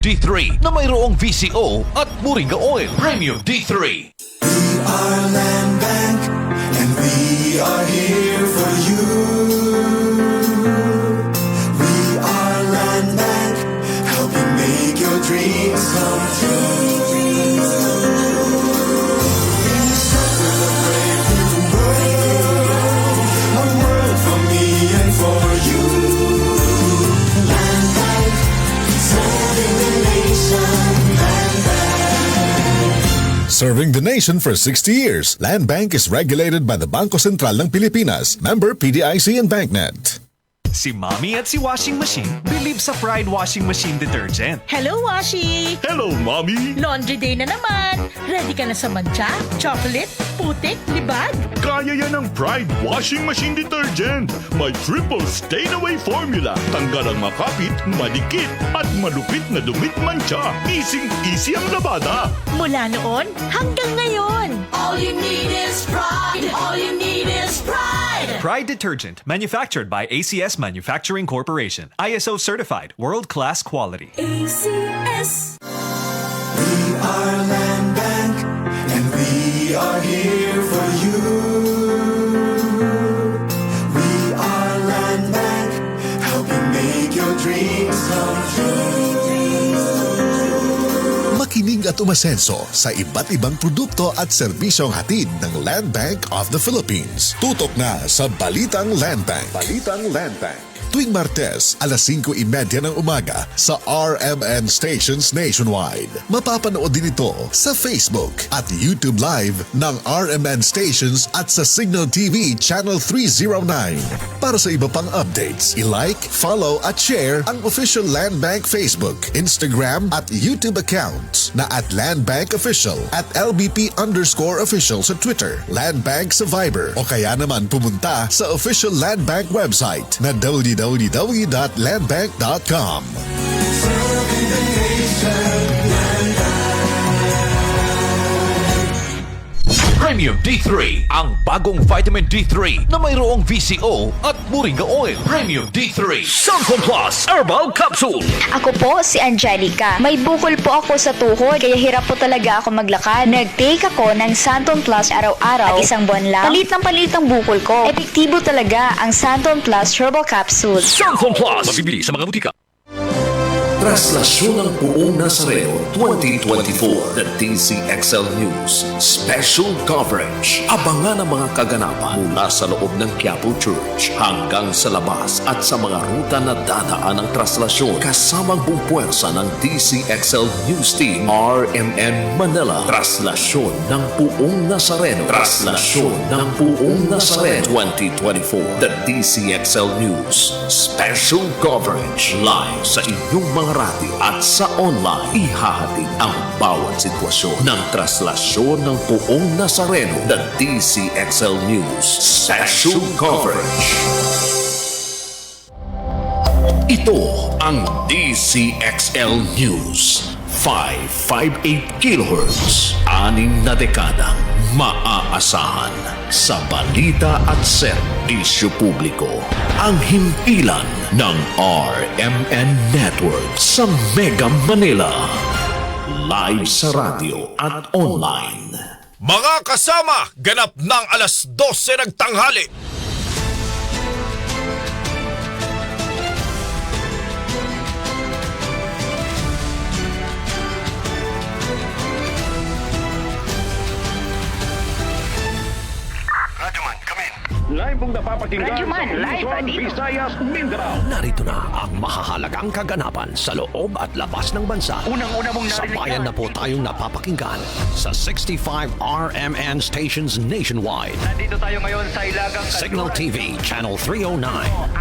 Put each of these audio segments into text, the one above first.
D3 na mayroong VCO at Moringa Oil. Premium D3. We are Land Bank, and we are here for you. We are Land Bank, helping make your dreams come true. We serve a brave new world, a world for me and for you. Land Bank, serving the nation. Land Bank. Serving the nation for 60 years, Land Bank is regulated by the Bangko Sentral ng Pilipinas, member PDIC and BancNet. Si Mommy at si Washing Machine believe sa Pride Washing Machine Detergent. Hello, Washi! Hello, Mommy! Laundry day na naman! Ready ka na sa mancha, chocolate, putik, libag? Kaya yan ang Pride Washing Machine Detergent. May triple stain-away formula. Tanggal ang makapit, madikit, at malupit na dumit mancha. Easy ang labada. Mula noon hanggang ngayon. All you need is pride. All you need is pride. Pride Detergent, manufactured by ACS Manufacturing Corporation. ISO certified, world-class quality. ACS. We are Land Bank, and we are here for you. We are Land Bank, helping make your dreams come true. Makinig at umasenso sa iba't ibang produkto at serbisyong hatid ng Land Bank of the Philippines. Tutok na sa Balitang Land Bank. Balitang Land Bank. Tuwing Martes, alas 5:30 ng umaga sa RMN stations nationwide. Mapapanood din ito sa Facebook at YouTube Live ng RMN stations at sa Signal TV Channel 309. Para sa iba pang updates, i-like, follow at share ang official Land Bank Facebook, Instagram at YouTube accounts na at Land Bank Official at LBP_official sa Twitter, Land Bank sa Viber o kaya naman pumunta sa official Land Bank website na www.landbank.com. Serving the nation. Land Premium D3, ang bagong vitamin D3 na mayroong VCO at Moringa Oil. Premium D3. Santon Plus Herbal Capsule. Ako po si Angelica. May bukol po ako sa tuhod kaya hirap po talaga ako maglakad. Nag-take ako ng Santon Plus araw-araw at isang buwan lang. Palit ng palit ang bukol ko. Epektibo talaga ang Santon Plus Herbal Capsule. Santon Plus. Mabibili sa mga butika. Traslasyon ng Buong Nazareno 2024, the DCXL News Special Coverage. Abangan ang mga kaganapan mula sa loob ng Quiapo Church hanggang sa labas at sa mga ruta na dadaan ng traslasyon kasamang buong puwersa ng DCXL News Team RMN Manila. Traslasyon ng Buong Nazareno. Traslasyon ng Buong Nazareno 2024, the DCXL News Special Coverage. Live sa inyong mga radio at sa online, ihahatid ang bawat sitwasyon ng traslasyon ng Buong Nazareno. The DCXL News Special Coverage. Ito ang DCXL News 558 kHz, 6 na dekadang maaasahan sa balita at serbisyo publiko. Ang himpilan ng RMN Network sa Mega Manila. Live sa radio at online. Mga kasama, ganap ng alas 12 ng tanghali. Live pong napapakinggan Radyo Man, sa live Luzon, dito. Visayas, Mindanao. Narito na ang mahahalagang kaganapan sa loob at labas ng bansa. Unang-una mong narinig Sabayan na po tayong napapakinggan sa 65 RMN stations nationwide. Nandito tayo ngayon sa Ilagang Signal TV Channel 309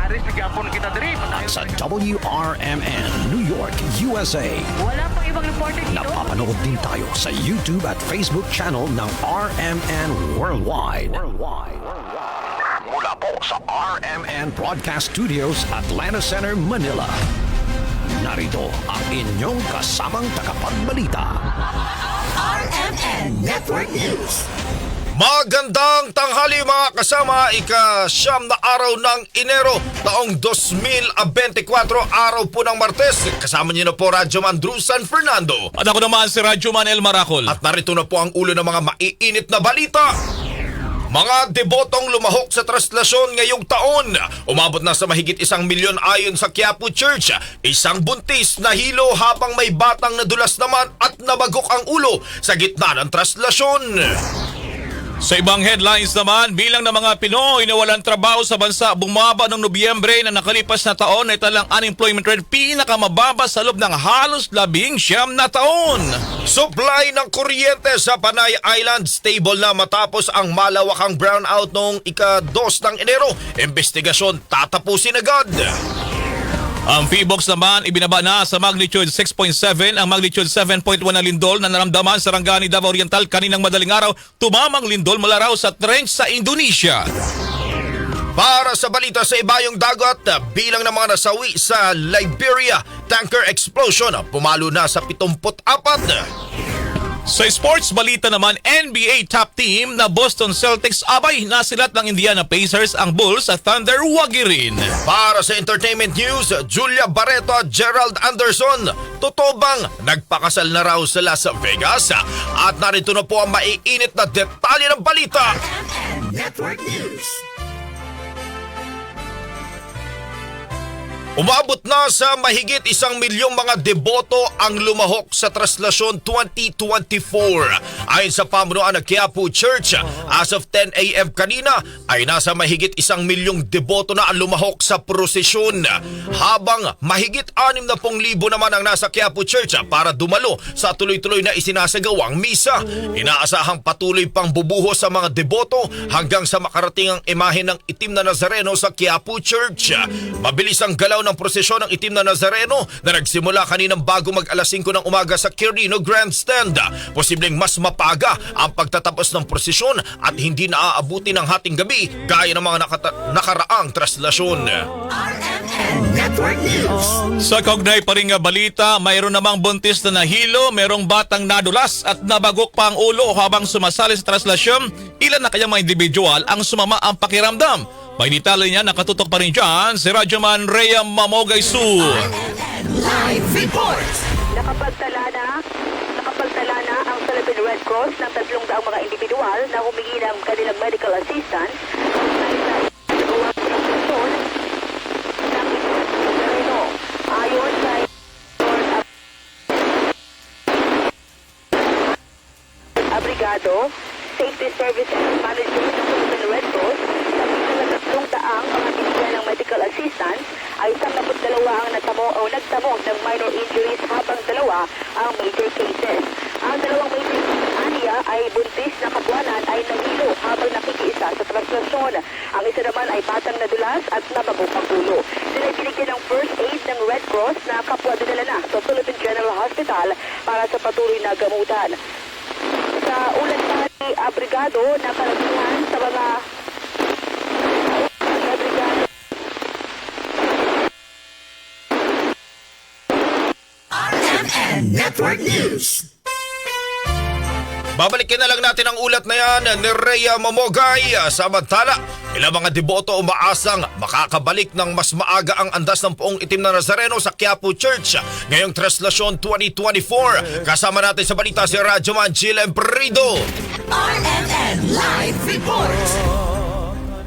Aris Gapon kita diri. at sa WRMN New York, USA. Wala pang ibang reporter dito. Napapanood din tayo sa YouTube at Facebook channel ng RMN Worldwide. Mula po sa RMN Broadcast Studios, Atlanta Center, Manila. Narito ang inyong kasamang tagapagbalita. RMN Network News. Magandang tanghali mga kasama, ika-siyam na araw ng Enero, taong 2024, araw po ng Martes. Kasama niyo na po Radyo Man Drew San Fernando. At ako naman si Radyo Man El Maracol. At narito na po ang ulo ng mga maiinit na balita. Mga debotong lumahok sa traslasyon ngayong taon. Umabot na sa mahigit 1 milyon ayon sa Quiapo Church. Isang buntis na hilo habang may batang nadulas naman at nabagok ang ulo sa gitna ng traslasyon. Sa ibang headlines naman, bilang ng mga Pinoy na walang trabaho sa bansa bumaba noong Nobyembre na nakalipas na taon ay talang unemployment rate pinakamababa sa loob ng halos 19 na taon. Supply ng kuryente sa Panay Island stable na matapos ang malawakang brownout noong ika-2 ng Enero. Investigasyon tatapusin agad. Ang PBOX naman ibinaba na sa magnitude 6.7 ang magnitude 7.1 na lindol na naramdaman sa Rangani, Davao Oriental kaninang madaling araw. Tumamang lindol mula raw sa trench sa Indonesia. Para sa balita sa ibayong dagat, bilang ng mga nasawi sa Liberia tanker explosion pumalo na sa 74. Sa sports balita naman, NBA top team na Boston Celtics abay nasilat ng Indiana Pacers ang Bulls sa Thunder Wagirin. Para sa entertainment news, Julia Barreto at Gerald Anderson, totoo bang nagpakasal na raw sa Las Vegas? At narito na po ang maiinit na detalye ng balita. Network News. Umabot na sa mahigit 1 milyong mga deboto ang lumahok sa Traslasyon 2024. Ayon sa pamunuan ng Quiapo Church, as of 10 a.m. kanina ay nasa mahigit 1 milyong deboto na ang lumahok sa prosesyon. Habang mahigit 60,000 naman ang nasa Quiapo Church para dumalo sa tuloy-tuloy na isinasagawang misa. Inaasahang patuloy pang bubuhos sa mga deboto hanggang sa makarating ang imahe ng itim na Nazareno sa Quiapo Church. Mabilis ang galaw ng prosesyon ng itim na Nazareno na nagsimula kaninang bago mag alas 5 ng umaga sa Quirino Grandstand. Posibleng mas mapaga ang pagtatapos ng prosesyon at hindi naaabuti ng hating gabi gaya ng mga nakaraang traslasyon. Network News. Sa kaugnay pa rin nga balita, mayroon namang buntis na nahilo, mayroong batang nadulas at nabagok pa ang ulo habang sumasali sa traslasyon. Ilan na kaya mga individual ang sumama ang pakiramdam? May detalye niya, nakatutok pa rin dyan si Radyo Man Rhea Mamogay Su. Live report. Nakapagtala na ang Philippine Red Cross ng 300 mga individual na humingi ng kanilang medical assistance ayon sa Abrigado Safety Service Manager ng Philippine Red Cross. Sa daang mga binigyan ng medical assistance ay 12 ang nagtamo ng minor injuries habang 2 ang major cases. Ang 2 major cases ay buntis na kabuanan ay nahilo habang nakikiisa sa traslasyon. Ang isa naman ay batang nadulas at nabagok ang ulo. Sila binigyan ng first aid ng Red Cross na kapwa dinala na sa Philippine General Hospital para sa patuloy na gamutan. Sa ulat pa ni Abrigado na karamihan sa mga Network News. Babalikin na lang natin ang ulat na yan ni Rhea Mamogay. Samantala, ilang mga deboto umaasang makakabalik ng mas maaga ang andas ng Poong Itim na Nazareno sa Quiapo Church ngayong Traslasyon 2024. Kasama natin sa balita si Radyo Man Jill Emprido. RMN Live Report.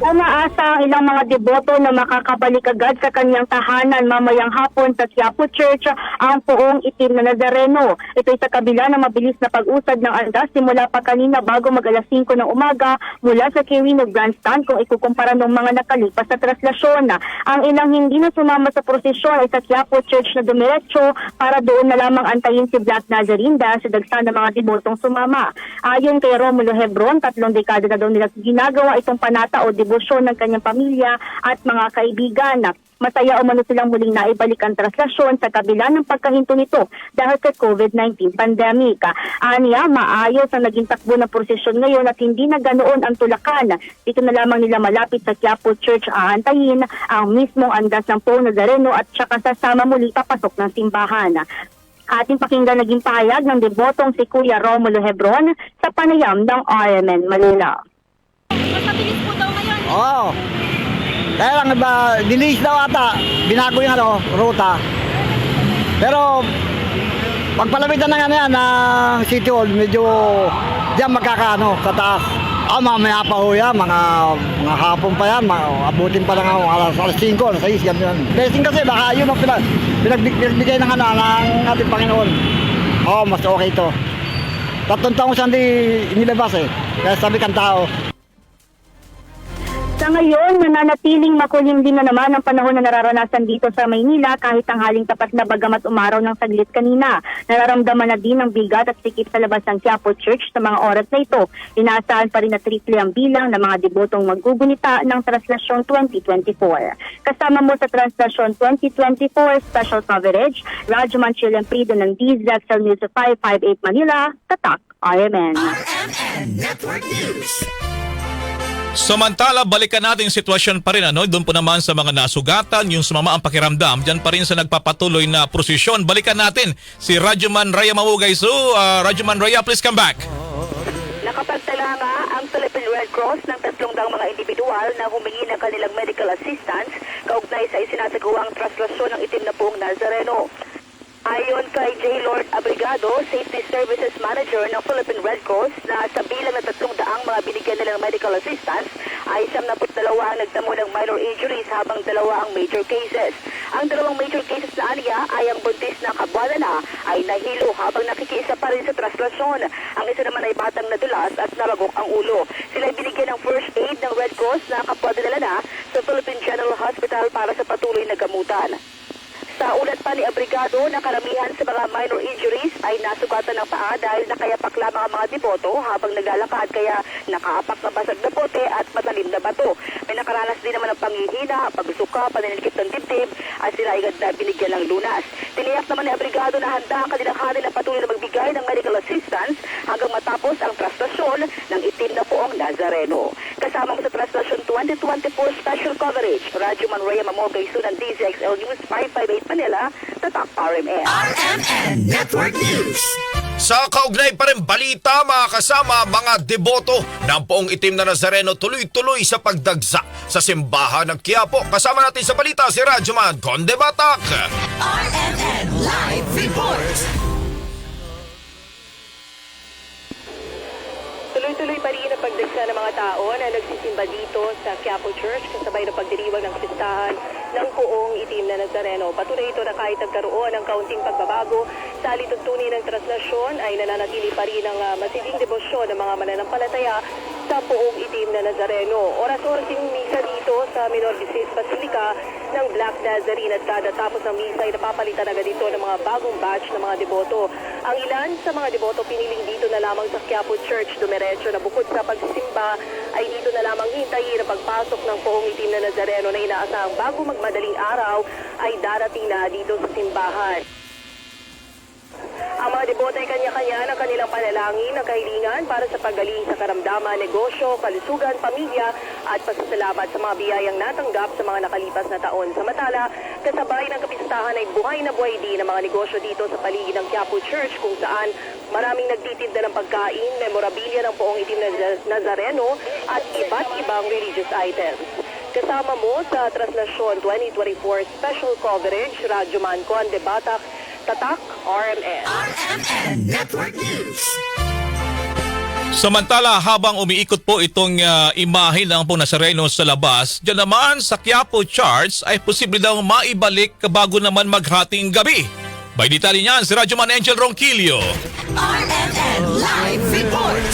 Umaasa ang ilang mga deboto na makakabalik agad sa kanyang tahanan mamayang hapon sa Quiapo Church ang Poong Itim na Nazareno. Ito'y sa kabila ng mabilis na pag-usad ng andas simula pa kanina bago mag alas 5 ng umaga mula sa Quirino Grandstand kung ikukumpara ng mga nakalipas sa traslasyon. Ang ilang hindi na sumama sa prosesyon ay sa Quiapo Church na dumiretso para doon na lamang antayin si Black Nazarene dahil sa dagsa ng mga debotong sumama. Ayon kay Romulo Hebron, 3 dekada na daw nila ginagawa itong panata o debosyon ng kanyang pamilya at mga kaibigan. Masaya umano silang muling naibalik ang traslasyon sa kabila ng pagkahinto nito dahil sa COVID-19 pandemic. Aniya, maayos ang naging takbo ng prosesyon ngayon at hindi na ganoon ang tulakan. Dito na lamang nila malapit sa Quiapo Church aantayin ang mismong andas ng Poong Nazareno at saka sasama muli papasok ng simbahan. Ating pakinggan naging pahayag ng debotong si Kuya Romulo Hebron sa panayam ng RMN Manila. Oo. Kaya lang ba, dinis daw ata, binago yung ruta. Pero, pagpalapitan ng ng City Hall, medyo diyan magkakaano, sa taas. Mamaya pa ho yan, mga hapon pa yan, abutin pa lang ako, alas 5, alas 6, yan. Blessing kasi, baka yun ang pinagbigay ng ating Panginoon. Mas okay ito. 3 taong siyang inilabas kaya sabi kang tao. Sa ngayon, nananatiling makulim din na naman ang panahon na nararanasan dito sa Maynila kahit tanghaling tapat na bagamat umaraw ng saglit kanina. Nararamdaman na din ang bigat at sikip sa labas ng Quiapo Church sa mga oras na ito. Inaasahan pa rin na triple ang bilang ng mga debotong maggugunita ng Translasyon 2024. Kasama mo sa Translasyon 2024 special coverage, Rajuman Chilemprido ng DZXL News 558 Manila, Tatak, RMN. RMN Network News. Samantala, balikan natin yung sitwasyon pa rin. Doon po naman sa mga nasugatan, yung sumama ang pakiramdam. Diyan pa rin sa nagpapatuloy na prosesyon. Balikan natin si Rajuman Raya Mamugay. So, Rajuman Raya, please come back. Nakapagtala nga ang Philippine Red Cross ng 300 mga individual na humingi ng kanilang medical assistance kaugnay sa isinasagawang traslasyon ng itim na buong Nazareno. Ayon kay J. Lord Abrigado, Safety Services Manager ng Philippine Red Cross, na sa bilang na 300 mga binigyan nilang medical assistance ay 72 ang nagtamo ng minor injuries habang 2 ang major cases. Ang 2 major cases na aniya ay ang buntis na kabwala na ay nahilo habang nakikiisa pa rin sa traslasyon. Ang isa naman ay batang nadulas at nabagok ang ulo. Sila ay binigyan ng first aid ng Red Cross na kapwa dinala na sa Philippine General Hospital para sa patuloy na gamutan. Sa ulat pa ni Abrigado na karamihan sa mga minor injuries ay nasugatan ng paa dahil nakayapak lamang ang mga deboto habang naglalakad kaya nakaapak na basag na bote at matalim na bato. May nakaranas din naman ng panghihina, pagsuka, paninikip ng dibdib at sila agad na binigyan ng lunas. Tiniyak naman ni Abrigado na handa ang kanilang hari na patuloy na magbigay ng medical assistance hanggang matapos ang traslasyon ng itim na poong Nazareno. Kasama mo sa Traslasyon 2024 special coverage, Rajuman Raya Mamogay ng DZXL News 558 Manila, Tatak RMN. RMN Network News. Sa kaugnay pa rin balita, mga kasama, mga deboto ng poong itim na Nazareno tuloy-tuloy sa pagdagsa sa simbahan ng Quiapo. Kasama natin sa balita si Rajuman Conde Batak. RMN Live Report. Tuloy-tuloy pa rin ang pagdagsa ng mga tao na nagsisimba dito sa Quiapo Church kasabay ng pagdiriwang ng pistahan ng poong itim na Nazareno. Patuloy ito na kahit nagkaroon ng kaunting pagbabago sa lituntunin ng traslasyon ay nananatili pa rin ang masiding debosyon ng mga mananampalataya sa poong itim na Nazareno. Oras-oras yung misa dito sa Minor Diocese Basilica ng Black Nazarene at kada tapos ng misa ay napapalitan agad dito ng mga bagong batch ng mga deboto. Ang ilan sa mga deboto piniling dito na lamang sa Quiapo Church dumiretso na bukod sa pagsisimba ay dito na lamang hintayin ang pagpasok ng poong itim na Nazareno na inaasahang bago magmadaling araw ay darating na dito sa simbahan. Ang mga deboto ay kanya-kanya ng kanilang panalangin ng kahilingan para sa paggaling sa karamdaman, negosyo, kalusugan, pamilya at pasasalamat sa mga biyayang natanggap sa mga nakalipas na taon. Samantala, kasabay ng kapistahan ay buhay na buhay din ang mga negosyo dito sa paligid ng Quiapo Church kung saan maraming nagtitinda ng pagkain, memorabilia ng poong itim na Nazareno at iba't ibang religious items. Kasama mo sa Traslasyon 2024 special coverage, Rajuman Conde Batak, Tatak, RMN. RMN Network News. Samantala, habang umiikot po itong imahe ng pong Nazareno sa labas, dyan naman sa Quiapo Church ay posible daw maibalik bago naman maghating gabi. By detalye niyan, si Rajuman Angel Ronquillo. RMN Live Report.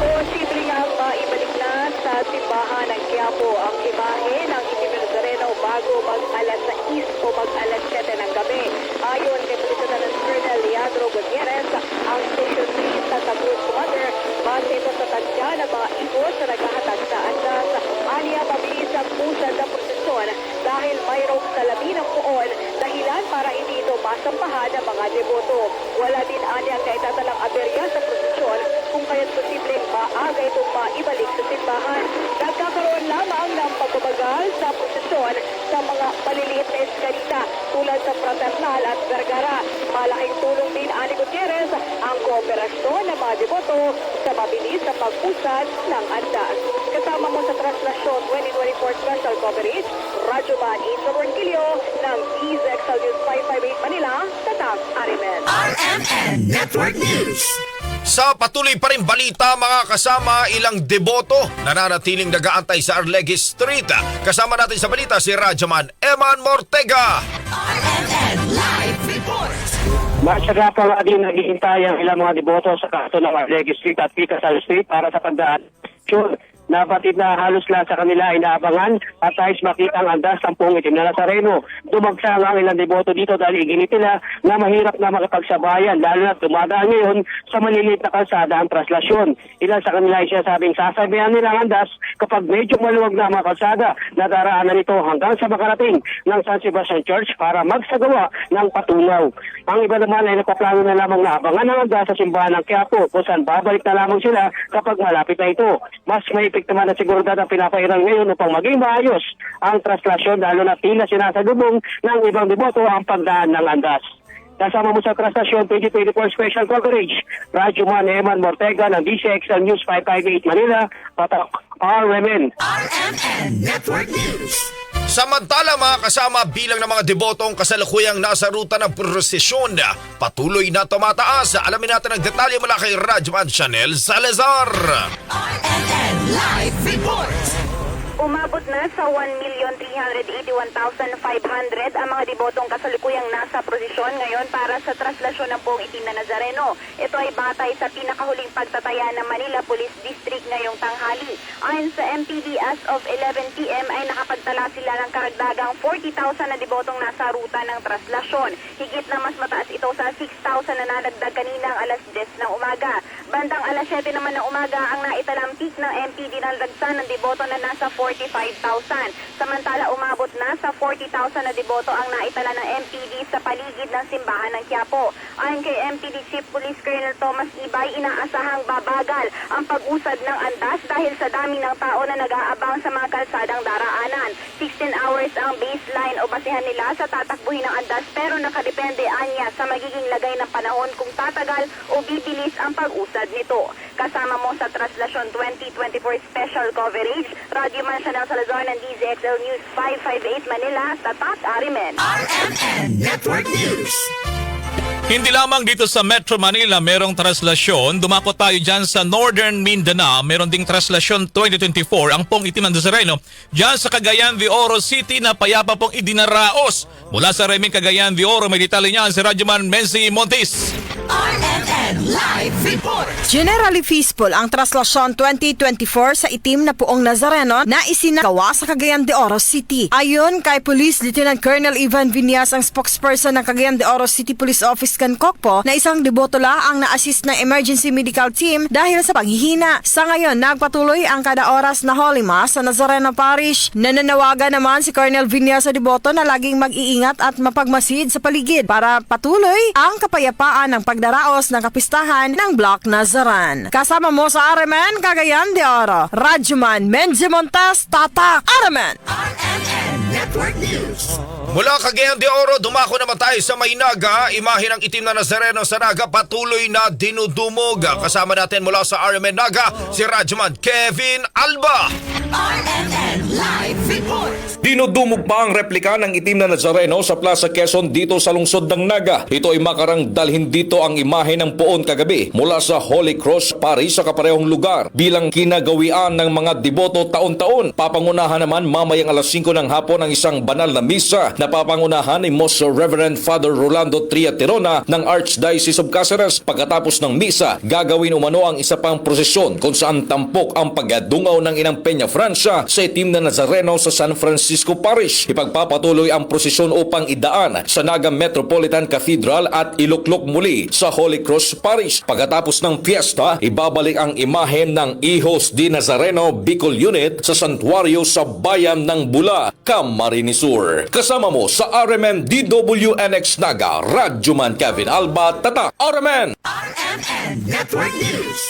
Posible nga maibalik na sa simbahan ng Quiapo ang imahe ng itim na Nazareno bago mag-alas 6 o mag-alas 7 ng gabi. Ayon kay President Colonel Leandro Gutierrez, ang Station 3 sa Tagus Mother, base ito sa tansya ng mga igos na naghahatag sa andas. Aniya mabilis ang pusad ng prosesyon dahil mayroong salamin ng poon dahilan para hindi ito masampahan ng mga deboto. Wala din aniya kaitatalang aberya sa prosesyon kung kaya't posibleng maaga itong maibalik sa simbahan. Nagkakaroon lamang ng pagbabagal sa prosesyon kooperasyon sa mga maliliit na eskalita tulad sa Fraternal at Vergara. Malaking tulong din, Ani Gutierrez, ang kooperasyon ng mga deboto sa mabilis na pag-usad ng andas. Kasama mo sa Translasyon 2024 Special Coverage, Radyoman Angel Orquillo ng DZXL News 558 Manila, Tatak Arimen. RMN Network News. Sa patuloy pa rin balita mga kasama, ilang deboto nananatiling nag-aantay sa Arlegues Street. Kasama natin sa balita si Radyoman Eman Mortega. RMN Live Report. Masyaga pa nga din naghihintay ang ilang mga deboto sa kanto ng Arlegues Street at Picasal Street para sa pagdaan. Sure, nabatid na halos lahat sa kanila ay naabangan at ayos makita ang andas ng Puong Itim na Nazareno. Dumagsa ang ilang deboto dito dahil iginit nila na mahirap na makipagsabayan lalo na dumadaan ngayon sa maliliit na kalsada ang traslasyon. Ilan sa kanila ay sinasabing sasabihan nila ang andas kapag medyo maluwag na ang mga kalsada na daraanan nito hanggang sa makarating ng San Sebastian Church para magsagawa ng patunaw. Ang iba naman ay nagpaplano na lamang na abangan ang andas sa simbahan ng Quiapo kung saan babalik na lamang sila kapag malapit na ito. Mas may naman na seguridad ang pinapairal ngayon upang maging maayos ang traslasyon lalo na tila sinasalubong ng ibang deboto ang pagdaan ng andas. Kasama mo sa Traslasyon 2024 Special Coverage, Radyoman Eman Mortega ng DZXL News 558 Manila, Tatak RMN. RMN Network News. Samantala mga kasama, bilang ng mga debotong kasalukuyang nasa ruta ng prosesyon, patuloy na tumataas. Alamin natin ang detalye mula kay Radyoman Chanel Salazar. RMN Live Report. Umabot na sa 1,381,500 ang mga debotong kasalukuyang nasa prosesyon ngayon para sa traslasyon ng Puong Itim na Nazareno. Ito ay batay sa pinakahuling pagtataya ng Manila Police District ngayong tanghali. Ayon sa MPD, as of 11 p.m. ay nakapagtala sila ng karagdagang 40,000 na debotong nasa ruta ng traslasyon. Higit na mas mataas ito sa 6,000 na nadagdag kaninang alas 10 ng umaga. Bandang alas 7 naman ng umaga ang naitalang peak ng MPD na dagsa ng deboto na nasa 45,000. Samantala umabot na sa 40,000 na deboto ang naitala ng MPD sa paligid ng simbahan ng Quiapo. Ayon kay MPD Chief Police Colonel Thomas Ibay, inaasahang babagal ang pag-usad ng andas dahil sa dami ng tao na nag-aabang sa mga kalsadang daraanan. 16 hours ang baseline o basihan nila sa tatakbuhin ng andas pero nakadepende anya sa magiging lagay ng panahon kung tatagal o bibilis ang pag-usad nito. Kasama mo sa Traslasyon 2024 Special Coverage, Radyoman Chanel Salazar ng DZXL News 558 Manila, Tatak Arimen. RMN Network News. Hindi lamang dito sa Metro Manila merong traslasyon, dumako tayo dyan sa Northern Mindanao, meron ding traslasyon 2024 ang Puong Itim na Nazareno dyan sa Cagayan de Oro City na payapa pong idinaraos. Mula sa Reming Cagayan de Oro, may detalye niyan si Radyoman Menzi Montis. RMN Live Report. Generally feasible ang traslasyon 2024 sa Itim na Puong Nazareno na isinagawa sa Cagayan de Oro City. Ayon kay Police Lieutenant Colonel Ivan Viñas, ang spokesperson ng Cagayan de Oro City Police Office Kankokpo, na isang deboto la ang na-assist ng emergency medical team dahil sa paghihina. Sa ngayon, nagpatuloy ang kada oras na Holy Mass sa Nazareno Parish. Nananawagan naman si Colonel Viñas sa deboto na laging mag-iingat at mapagmasid sa paligid para patuloy ang kapayapaan ng pagdaraos ng kapistahan ng Block Nazaran. Kasama mo sa RMN Cagayan de Oro, Radyoman Menzi Montes, Tatak Arimen. RMN Network News. Mula Cagayan de Oro, dumako naman tayo sa Maynaga. Imahe ng Itim na Nazareno sa Naga patuloy na dinudumog. Kasama natin mula sa RMN Naga, si Radyoman Kevin Alba. RMN Live Report. Dinudumog pa ang replika ng Itim na Nazareno sa Plaza Quezon dito sa lungsod ng Naga. Ito ay makarang dalhin dito ang imahe ng Puon kagabi mula sa Holy Cross Parish sa kaparehong lugar bilang kinagawian ng mga deboto taon-taon. Papangunahan naman mamayang alas 5 ng hapon ang isang banal na misa na papangunahan ni Most Reverend Father Rolando Triaterona ng Archdiocese of Cáceres. Pagkatapos ng misa, gagawin umano ang isa pang prosesyon kung saan tampok ang pagdungaw ng Inang Peña Francia sa Itim na Nazareno sa San Francisco Parish. Ipagpapatuloy ang prosesyon upang idaan sa Naga Metropolitan Cathedral at iluklok muli sa Holy Cross Parish. Pagkatapos ng fiesta, ibabalik ang imahe ng Hijos de Nazareno Bicol Unit sa santuario sa bayan ng Bula, Camarines Sur. Kasama mo sa RMN DWNX Naga, Radyoman Kevin Alba, Tatak RMN. RMN Network News.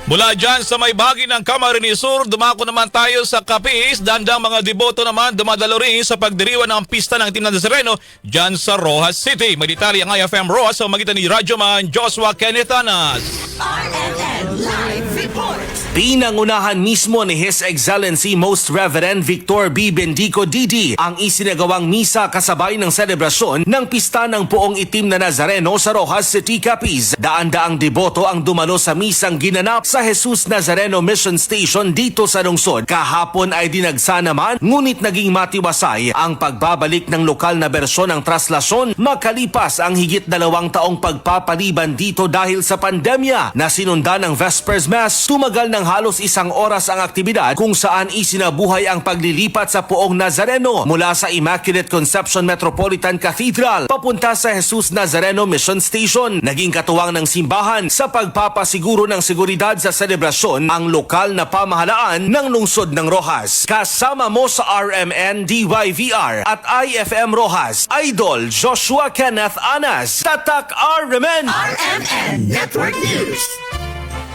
Mula dyan sa may bahagi ng Camarines Sur, dumako naman tayo sa Capiz. Dandang mga deboto naman dumadalo rin sa pagdiriwan ng pista ng Team Nazareno dyan sa Rojas City. May detalye ang IFM Rojas sa magitan ni Radyoman Joshua Kenneth Anas. RMN Live Report. Pinangunahan mismo ni His Excellency Most Reverend Victor B. Bendico Didi ang isinagawang misa kasabay ng selebrasyon ng pista ng Puong Itim na Nazareno sa Rojas City, Capiz. Daan-daang deboto ang dumalo sa misang ginanap sa Jesus Nazareno Mission Station dito sa lungsod. Kahapon ay dinagsa naman, ngunit naging matiwasay ang pagbabalik ng lokal na bersyon ng traslasyon makalipas ang higit 2 taong pagpapaliban dito dahil sa pandemya na sinundan ng Vespers Mass. Tumagal ng halos 1 oras ang aktibidad kung saan isinabuhay ang paglilipat sa Puong Nazareno mula sa Immaculate Conception Metropolitan Cathedral papunta sa Jesus Nazareno Mission Station. Naging katuwang ng simbahan sa pagpapasiguro ng seguridad sa selebrasyon ang lokal na pamahalaan ng lungsod ng Rojas. Kasama mo sa RMN DYVR at IFM Rojas, Idol Joshua Kenneth Anas. Tatak RMN! RMN Network News.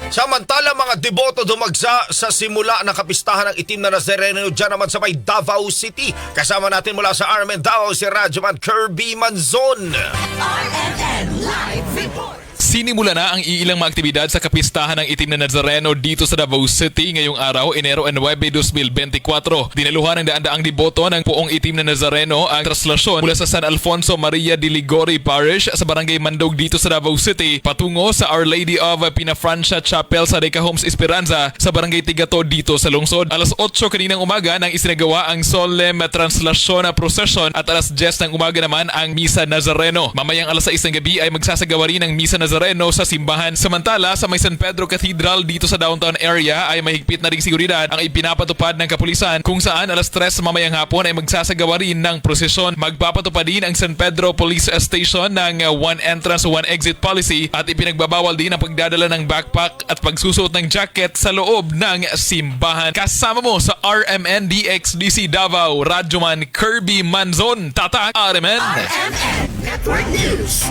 Samantala, mga deboto dumagsa sa simula ng kapistahan ng Itim na Nazareno dyan naman sa may Davao City. Kasama natin mula sa RMN Davao si Radyoman Kirby Manzon. RMN Live Report. Sinimula na ang iilang mga aktibidad sa kapistahan ng Itim na Nazareno dito sa Davao City ngayong araw, Enero 9, 2024. Dinaluhan ng daan-daang deboto ng Puong Itim na Nazareno ang traslasyon mula sa San Alfonso Maria de Ligori Parish sa Barangay Mandog dito sa Davao City patungo sa Our Lady of Pinafrancia Chapel sa Deca Homes Esperanza sa Barangay Tigato dito sa lungsod. Alas 8 kaninang umaga nang isinagawa ang solemn translasyon na procession at alas 10 ng umaga naman ang Misa Nazareno. Mamayang alas 6 ng gabi ay magsasagawa rin ang Misa Nazareno sa simbahan. Samantala, sa may San Pedro Cathedral dito sa downtown area ay mahigpit na ring seguridad ang ipinapatupad ng kapulisan kung saan alas 3 mamayang hapon ay magsasagawa rin ng prosesyon. Magpapatupad din ang San Pedro Police Station ng one entrance, one exit policy at ipinagbabawal din ang pagdadala ng backpack at pagsusuot ng jacket sa loob ng simbahan. Kasama mo sa RMN DXDC Davao, Radyoman Kirby Manzon. Tatak RMN! RMN Network News.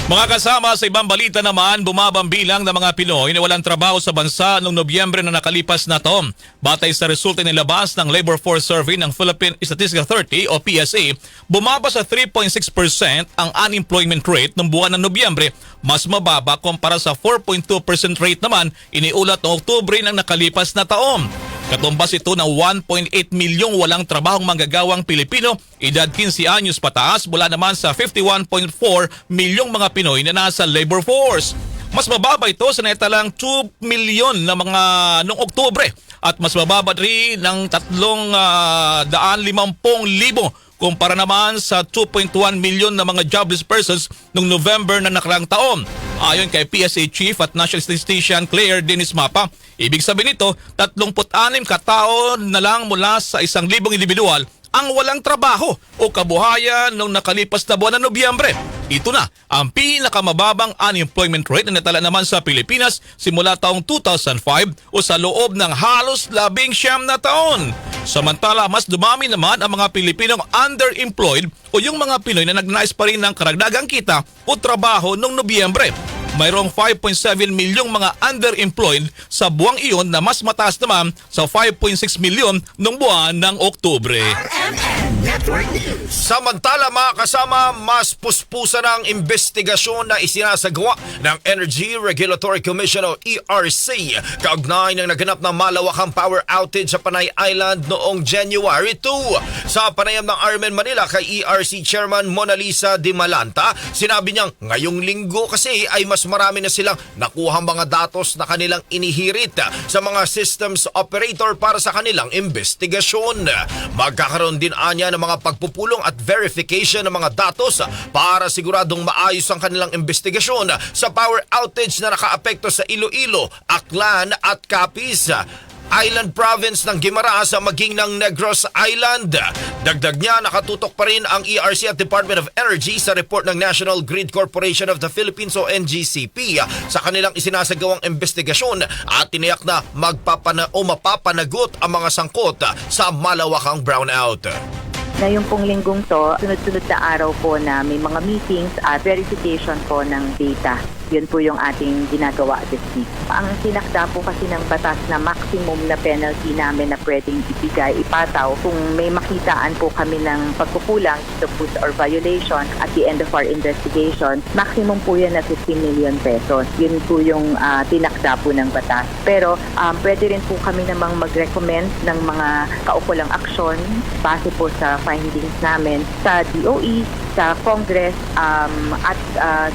Mga kasama, sa ibang balita naman, bumabang bilang ng mga Pinoy na walang trabaho sa bansa noong Nobyembre na nakalipas na taon. Batay sa resulta nilabas ng Labor Force Survey ng Philippine Statistical Authority o PSA, bumaba sa 3.6% ang unemployment rate ng buwan ng Nobyembre, mas mababa kumpara sa 4.2% rate naman iniulat noong Oktubre ng nakalipas na taon. Katumbas ito ng 1.8 milyong walang trabahong manggagawang Pilipino, edad 15 anyos pataas mula naman sa 51.4 milyong mga Pinoy na nasa labor force. Mas mababa ito sa netalang 2 milyon na mga noong Oktubre at mas mababa rin ng 350,000 kumpara naman sa 2.1 milyon na mga jobless persons noong November na nakaraang taon. Ayon kay PSA Chief at National Statistician Claire Dennis Mapa, ibig sabihin nito, 36 katao na lang mula sa 1,000 individual ang walang trabaho o kabuhayan noong nakalipas na buwan ng Nobyembre. Ito na ang pinakamababang unemployment rate na natala naman sa Pilipinas simula taong 2005 o sa loob ng halos 19 na taon. Samantala, mas dumami naman ang mga Pilipinong underemployed o yung mga Pinoy na nagnais pa rin ng karagdagang kita o trabaho noong Nobyembre. Mayroong 5.7 milyong mga underemployed sa buwang iyon na mas mataas naman sa 5.6 milyon noong buwan ng Oktubre. Samantala, mga kasama, mas puspusan ang investigasyon na isinasagawa ng Energy Regulatory Commission o ERC kaugnay ng naganap na malawakang power outage sa Panay Island noong January 2. Sa panayam ng RMN Manila kay ERC Chairman Mona Lisa Di Malanta, sinabi niyang ngayong linggo kasi ay mas marami na silang nakuhang mga datos na kanilang inihirit sa mga systems operator para sa kanilang investigasyon. Magkakaroon din anya ng mga pagpupulong at verification ng mga datos para siguradong maayos ang kanilang investigasyon sa power outage na nakaapekto sa Iloilo, Aklan at Capiz Island Province ng Guimaras maging ng Negros Island. Dagdag niya, nakatutok pa rin ang ERC at Department of Energy sa report ng National Grid Corporation of the Philippines o NGCP sa kanilang isinasagawang investigasyon at tiniyak na mapapanagot ang mga sangkot sa malawakang brownout. Ngayon pong linggong to, sunod-sunod na araw po na may mga meetings at verification po ng data Yun po yung ating ginagawa this week. Ang sinakda po kasi ng batas na maximum na penalty namin na pwedeng ibigay, ipataw, kung may makitaan po kami ng pagkukulang dito po or violation at the end of our investigation, maximum po yan na 15 million pesos. Yun po yung tinakda po ng batas. Pero pwede rin po kami namang mag-recommend ng mga kaukulang aksyon base po sa findings namin sa DOE, sa Congress at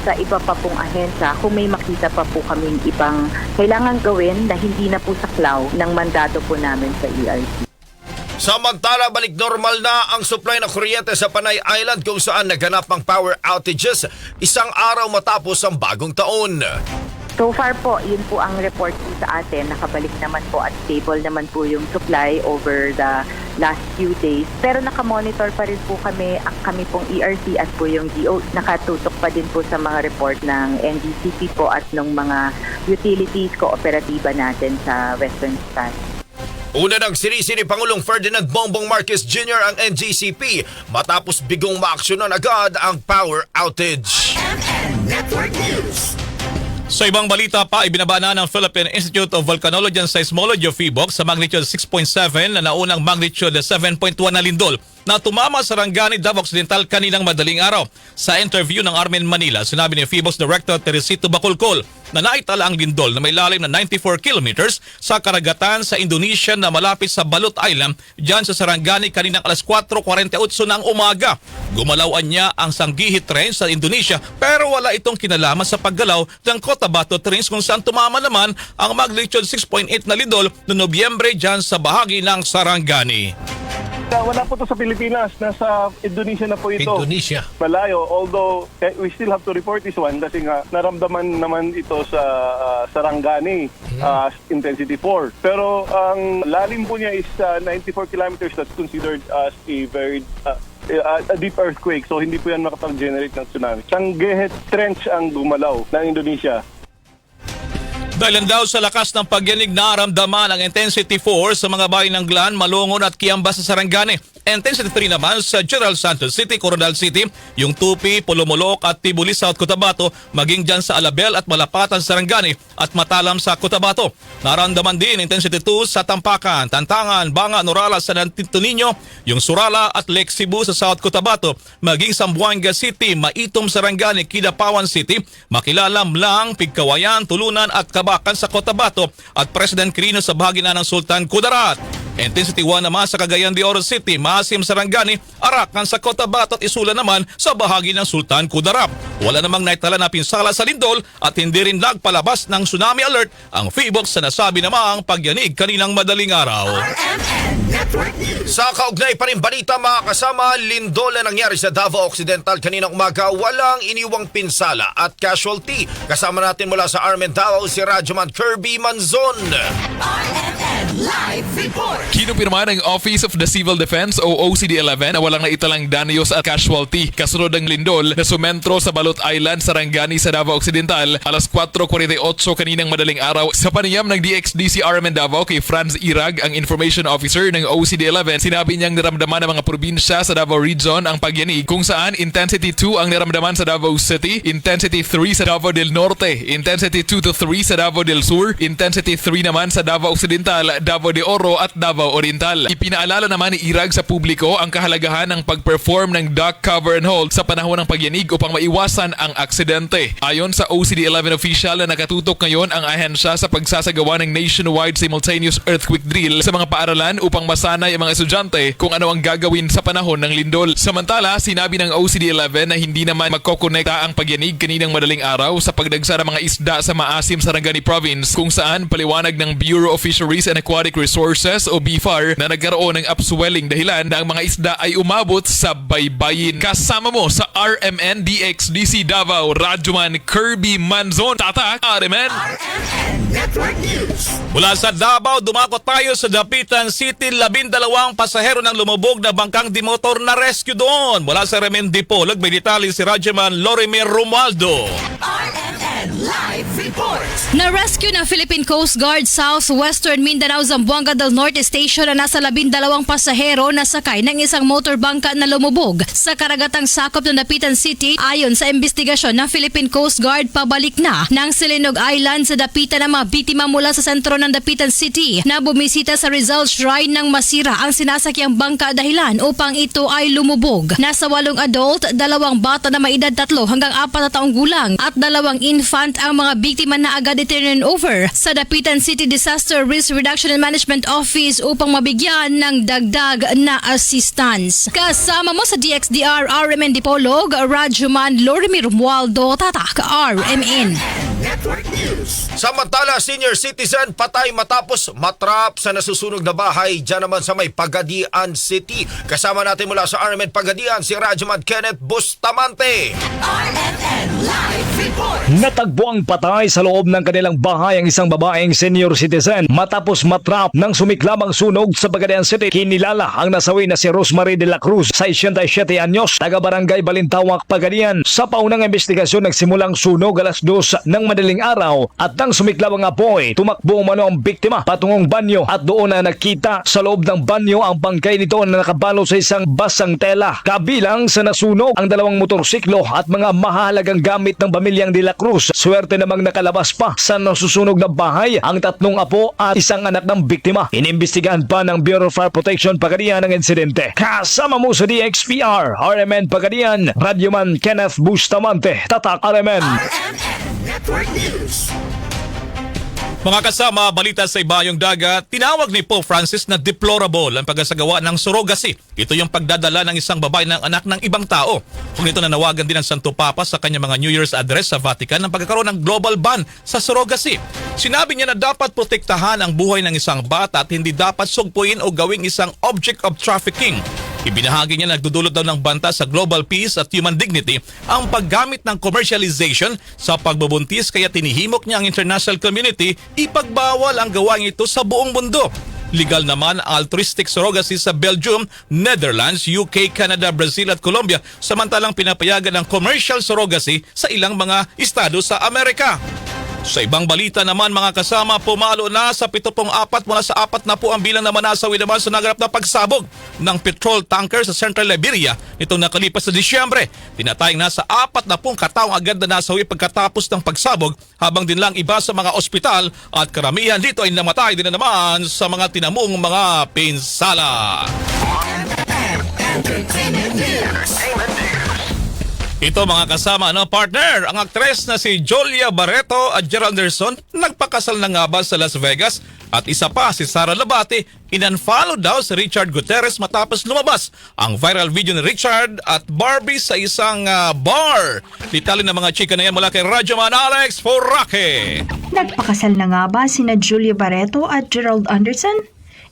sa iba pa pong ahensya kung may makita pa po kaming ibang kailangan gawin na hindi na po saklaw ng mandato po namin sa ERC. Samantala, balik normal na ang supply ng kuryente sa Panay Island kung saan naganap ang power outages isang araw matapos ang bagong taon. So far po, yun po ang report po sa atin. Nakabalik naman po at stable naman po yung supply over the last few days. Pero nakamonitor pa rin po kami pong ERC at po yung DO. Nakatutok pa din po sa mga report ng NGCP po at ng mga utilities kooperatiba natin sa Western Star. Una nang sinisi ni Pangulong Ferdinand Bongbong Marcos Jr. ang NGCP matapos bigong maaksyonan agad ang power outage. Network News. Sa ibang balita pa, ibinaba na ng Philippine Institute of Volcanology and Seismology of PHIVOLCS sa magnitude 6.7 na naunang magnitude 7.1 na lindol na tumama sa Rangani, Davao Occidental kaninang madaling araw. Sa interview ng Armen Manila, sinabi ni PHIVOLCS Director Teresito Bacolcol na naitala ang lindol na may lalim na 94 kilometers sa karagatan sa Indonesia na malapit sa Balut Island dyan sa Sarangani kaninang alas 4:48 ng umaga. Gumalawan niya ang Sanggihit Range sa Indonesia pero wala itong kinalaman sa paggalaw ng Cotabato Range kung saan tumama naman ang magnitude 6.8 na lindol noong Nobyembre dyan sa bahagi ng Sarangani. Wala po to sa Pilipinas. Nasa Indonesia na po ito. Indonesia. Malayo. Although, we still have to report this one kasi nga naramdaman naman ito sa Sarangani intensity 4. Pero ang lalim po niya is 94 kilometers. That's considered as a very a deep earthquake. So, hindi po yan makapag-generate ng tsunami. Sanggihit Trench ang gumalaw ng Indonesia. Dahil daw sa lakas ng pagyanig naramdaman ang intensity 4 sa mga bayan ng Glan, Malungon at Kiamba sa Sarangani. Intensity 3 naman sa General Santos City, Coronadal City, yung Tupi, Pulumulok at Tibuli, South Cotabato, maging dyan sa Alabel at Malapatan sa Sarangani at Matalam sa Cotabato. Naramdaman din intensity 2 sa Tampakan, Tantangan, Banga, Norala sa Santo Niño, yung Surala at Lake Cebu sa South Cotabato, maging Zamboanga City, Maitom, Sarangani, Kidapawan City, Makilalam lang, Pigkawayan, Tulunan at Kabakan sa Cotabato at President Quirino sa bahagi na ng Sultan Kudarat. Intensity 1 naman sa Cagayan de Oro City, Maasim, Sarangani, Arakan sa Cotabato at Isula naman sa bahagi ng Sultan Kudarat. Wala namang naitala na pinsala sa lindol at hindi rin nagpalabas ng tsunami alert ang PHIVOLCS sa nasabi namang pagyanig kaninang madaling araw. Sa kaugnay pa rin balita mga kasama, lindol na nangyari sa Davao Occidental kaninang umaga, walang iniwang pinsala at casualty. Kasama natin mula sa Armen Davao si Radyoman Kirby Manzon. Live report. Kinupirma ng Office of the Civil Defense o OCD-11 na walang naitalang danyos at casualty kasunod ng lindol na sumentro sa Balut Island, Sarangani sa Davao Occidental alas 4:48 kaninang madaling araw. Sa panayam ng DXDC Armen Davao kay Franz Irag, ang Information Officer ng OCD-11, sinabi niyang naramdaman ng mga probinsya sa Davao Region ang pagyanig kung saan Intensity 2 ang naramdaman sa Davao City, Intensity 3 sa Davao del Norte, Intensity 2 to 3 sa Davao del Sur, Intensity 3 naman sa Davao Occidental, Davao de Oro at Davao Oriental. Ipinaalala naman ni Irag sa publiko ang kahalagahan ng pag-perform ng duck cover and hold sa panahon ng pagyanig upang maiwasan ang aksidente. Ayon sa OCD-11 official na nakatutok ngayon ang ahensya sa pagsasagawa ng nationwide simultaneous earthquake drill sa mga paaralan upang masanay ang mga estudyante kung ano ang gagawin sa panahon ng lindol. Samantala, sinabi ng OCD-11 na hindi naman magkokonekta ang pagyanig kaninang madaling araw sa pagdagsa ng mga isda sa Maasim, Sarangani Province kung saan paliwanag ng Bureau of Fisheries and Aquatic Resources o BFAR na nagkaroon ng upswelling dahilan na ang mga isda ay umabot sa baybayin. Kasama mo sa RMN DXDC Davao, Radyoman Kirby Manzon. Tatak, RMN Network News. Mula sa Davao, dumako tayo sa Dapitan City. 12 pasahero ng lumubog na bangkang dimotor na rescue doon. Mula sa Remen Dipolog, may detalye si Radyoman Lorimer Romualdo. RMN Live report. Na-rescue ng Philippine Coast Guard Southwestern Mindanao Zamboanga del Norte Station na nasa 12 pasahero na sakay ng isang motorbangka na lumubog sa karagatang sakop ng Dapitan City. Ayon sa investigasyon ng Philippine Coast Guard, pabalik na ng Silinog Island sa Dapitan ang mga biktima mula sa sentro ng Dapitan City na bumisita sa Rizal Shrine nang masira ang sinasakyang bangka dahilan upang ito ay lumubog. Nasa 8 adult, 2 bata na may edad 3 hanggang 4 na taong gulang at 2 infant ang mga biktima na agad i-turn over sa Dapitan City Disaster Risk Reduction and Management Office upang mabigyan ng dagdag na assistance. Kasama mo sa DXDR RMN Dipolog, Radyoman Lorimi Romualdo, Tatak RMN. Samantala, senior citizen patay matapos matrap sa nasusunog na bahay dyan naman sa may Pagadian City. Kasama natin mula sa RMN Pagadian si Radyoman Kenneth Bustamante. RMN Live Report. Natagpuang patay sa loob ng kanilang bahay ang isang babaeng senior citizen matapos matrap ng sumiklamang sunog sa Pagadian City. Kinilala ang nasawi na si Rosemary de la Cruz, 67 anyos, taga-barangay Balintawak, Pagadian. Sa paunang investigasyon, nagsimulang sunog alas 2 ng madaling araw at nang sumiklab ang apoy, tumakbo umano ang biktima patungong banyo at doon na nakita sa loob ng banyo ang bangkay nito na nakabalo sa isang basang tela. Kabilang sa nasunog ang 2 motorsiklo at mga mahalagang gamit ng pamilyang de la Cruz. Swerte namang nakalabas pa sa nasusunog na bahay ang 3 apo at isang anak ng biktima. Inimbestigahan pa ng Bureau of Fire Protection Pagadian ang insidente. Kasama mo sa DXPR RMN Pagadian, Radyoman Kenneth Bustamante, Tatak RMN. Network News. Mga kasama, balita sa ibayong dagat, tinawag ni Pope Francis na deplorable ang pagsasagawa ng surrogacy. Ito yung pagdadala ng isang babae ng anak ng ibang tao. Kung ito nanawagan din ng Santo Papa sa kanyang mga New Year's address sa Vatican ng pagkakaroon ng global ban sa surrogacy. Sinabi niya na dapat protektahan ang buhay ng isang bata at hindi dapat sugpuin o gawing isang object of trafficking. Ibinahagi niya na nagdudulot daw ng banta sa global peace at human dignity ang paggamit ng commercialization sa pagbubuntis, kaya tinihimok niya ang international community ipagbawal ang gawain ito sa buong mundo. Legal naman ang altruistic surrogacy sa Belgium, Netherlands, UK, Canada, Brazil at Colombia, samantalang pinapayagan ang commercial surrogacy sa ilang mga estado sa Amerika. Sa ibang balita naman mga kasama, pumalo na sa 74 mula sa 4 na po ang bilang naman nasawi naman sa naganap na pagsabog ng petrol tanker sa Central Liberia nitong nakalipas na Disyembre. Tinatayang nasa 4 na pong kataong agad na nasawi pagkatapos ng pagsabog, habang din lang iba sa mga ospital at karamihan dito ay namatay din na naman sa mga tinamong mga pinsala. Ito mga kasama, partner, ang aktres na si Julia Barreto at Gerald Anderson nagpakasal na nga ba sa Las Vegas, at isa pa si Sara Labate in-unfollow daw si Richard Gutierrez matapos lumabas ang viral video ni Richard at Barbie sa isang bar. Detalye ng mga chika na yan mula kay Radyoman Alex Forraque. Nagpakasal na nga ba sina Julia Barreto at Gerald Anderson?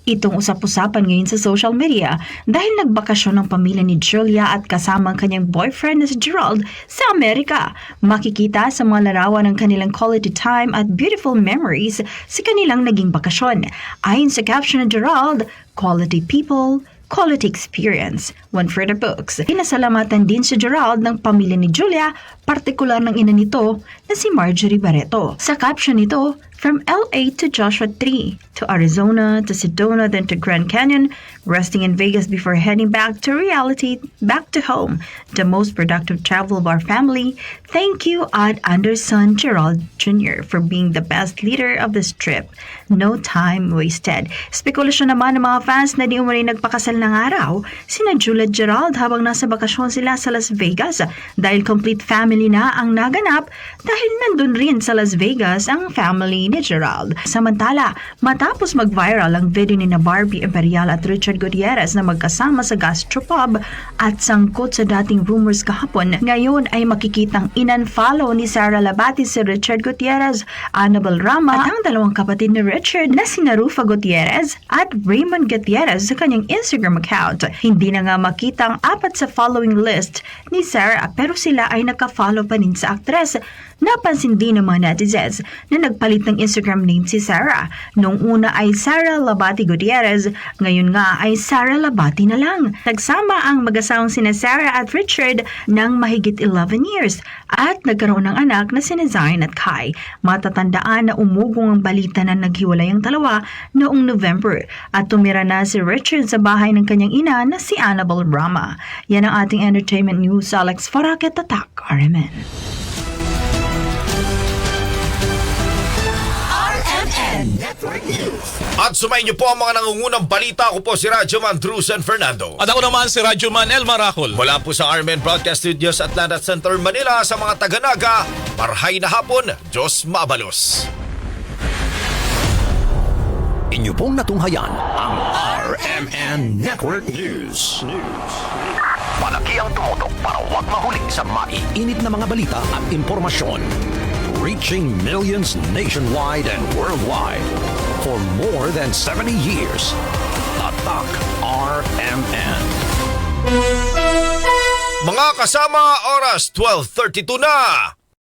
Itong usap-usapan ngayon sa social media dahil nagbakasyon ng pamilya ni Julia at kasama ang kanyang boyfriend na si Gerald sa Amerika. Makikita sa mga larawan ng kanilang quality time at beautiful memories sa kanilang naging bakasyon. Ayon sa caption ni Gerald, "Quality people, quality experience." One for the books. Pinasalamatan din si Gerald ng pamilya ni Julia, partikular ng ina nito na si Marjorie Barreto. Sa caption nito, "From LA to Joshua Tree, to Arizona, to Sedona, then to Grand Canyon, resting in Vegas before heading back to reality, back to home, the most productive travel of our family. Thank you, Ad Anderson Gerald Jr. for being the best leader of this trip. No time wasted." Spekulasyon naman ng mga fans na di umano'y nagpakasal ng araw sina Julia at Gerald habang nasa bakasyon sila sa Las Vegas, dahil complete family na ang naganap dahil nandun rin sa Las Vegas ang family ni Gerald. Samantala, matapos mag-viral ang video ni na Barbie Imperial at Richard Gutierrez na magkasama sa gastropub at sangkot sa dating rumors kahapon, ngayon ay makikitang in-unfollow ni Sara Labate si Richard Gutierrez, Annabel Rama at ang 2 kapatid ni Richard na sina Rufa Gutierrez at Raymond Gutierrez sa kanyang Instagram account. Hindi na nga makita ang 4 sa following list ni Sarah, pero sila ay naka-follow pa rin sa aktres. Napansin din ng mga netizens na nagpalit ng Instagram name si Sarah. Noong una ay Sara Labate Gutierrez, ngayon nga ay Sara Labate na lang. Nagsama ang mag-asawang sina Sarah at Richard ng mahigit 11 years. at nagkaroon ng anak na sina Zion at Kai. Matatandaan na umugong ang balita na naghiwalay ang dalawa noong November at tumira na si Richard sa bahay ng kanyang ina na si Annabel Rama. Yan ang ating entertainment news. Alex Faraket, Tatak, RMN. Network News. At sumayin niyo po ang mga nangungunang balita. Ako po si Radyoman Drusen Fernando. At ako naman si Radyoman El Maracol. Mula po sa RMN Broadcast Studios Atlanta Center, Manila, sa mga taga-Naga, marhay na hapon, Diyos mabalos. Inyo pong natunghayan ang RMN Network News. Malaki ang tumutok para huwag mahuli sa maiinit na mga balita at impormasyon. Reaching millions nationwide and worldwide for more than 70 years. Tatak RMN. Mga kasama, oras 12:32 na.